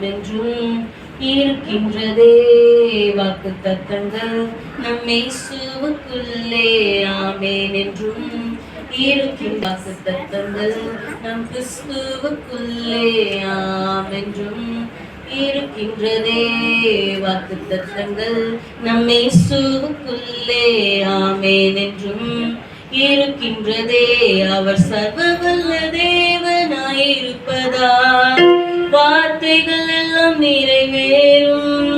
என்றும் இருக்கின்றதே வாக்கு தத்தங்கள் நம் இயேசுவுக்குள்ளே ஆமென் என்றும் இருக்கின்ற வாக்கு தத்தங்கள் நம் கிறிஸ்துவுக்குள்ளே ஆமென்றும் இருக்கின்றதே வாக்கு தத்தங்கள் நம் இயேசுவுக்குள்ளே ஆமென் என்றும் இருக்கின்றதே. அவர் சர்வ வல்ல தேவனாயிருப்பதால் வார்த்தைகள் எல்லாம் நிறைவேறும்.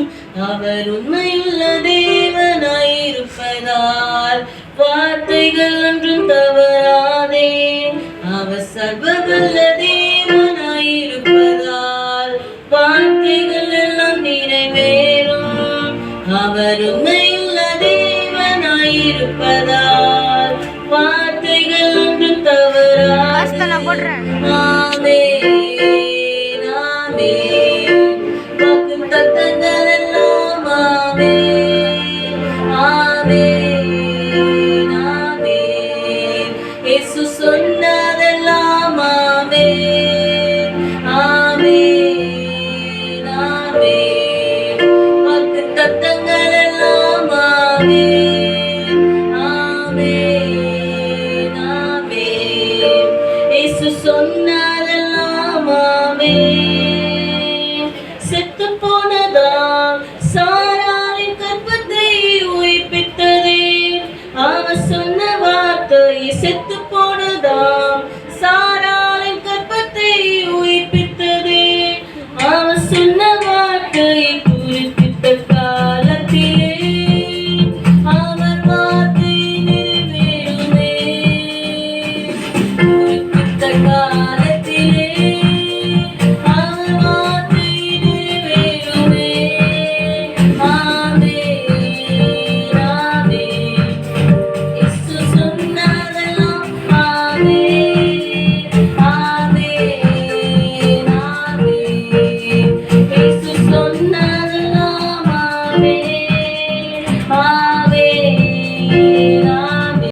அவர் உண்மையுள்ள தேவனாயிருப்பதால் வார்த்தைகள் ஒன்றும் தவறாதே. அவர் சர்வ வல்ல தேவனாயிருப்பதால் வார்த்தைகள் எல்லாம் நிறைவேறும். அவர் உண்மையுள்ள தேவனாயிருப்பதால் வார்த்தைகள் ஒன்றும் தவறாதே. வாக்குத்தத்தங்கள் எல்லாம் ஆமென் ஆமென் ஆமென். இயேசு சொன்னதெல்லாம் ஆமென் ஆமென் ஆமென். வாக்குத்தத்தங்கள் எல்லாம் ஆமென் ஆமென் ஆமென். இயேசு சொன்னதெல்லாம் ஆமென். செத்து போனதாம் சாராளின் கற்பத்தை உயிர்ப்பித்ததே. அவர் சொன்ன வார்த்தை செத்து போனதாம் சாராளின் கற்பத்தை உயிர்ப்பித்ததே. அவர் சொன்ன வார்த்தை குறிப்பிட்ட காலத்திலே அவர் வார்த்தை நிறைவேறுமே. குறிப்பிட்ட காலத்திலே சொன்ன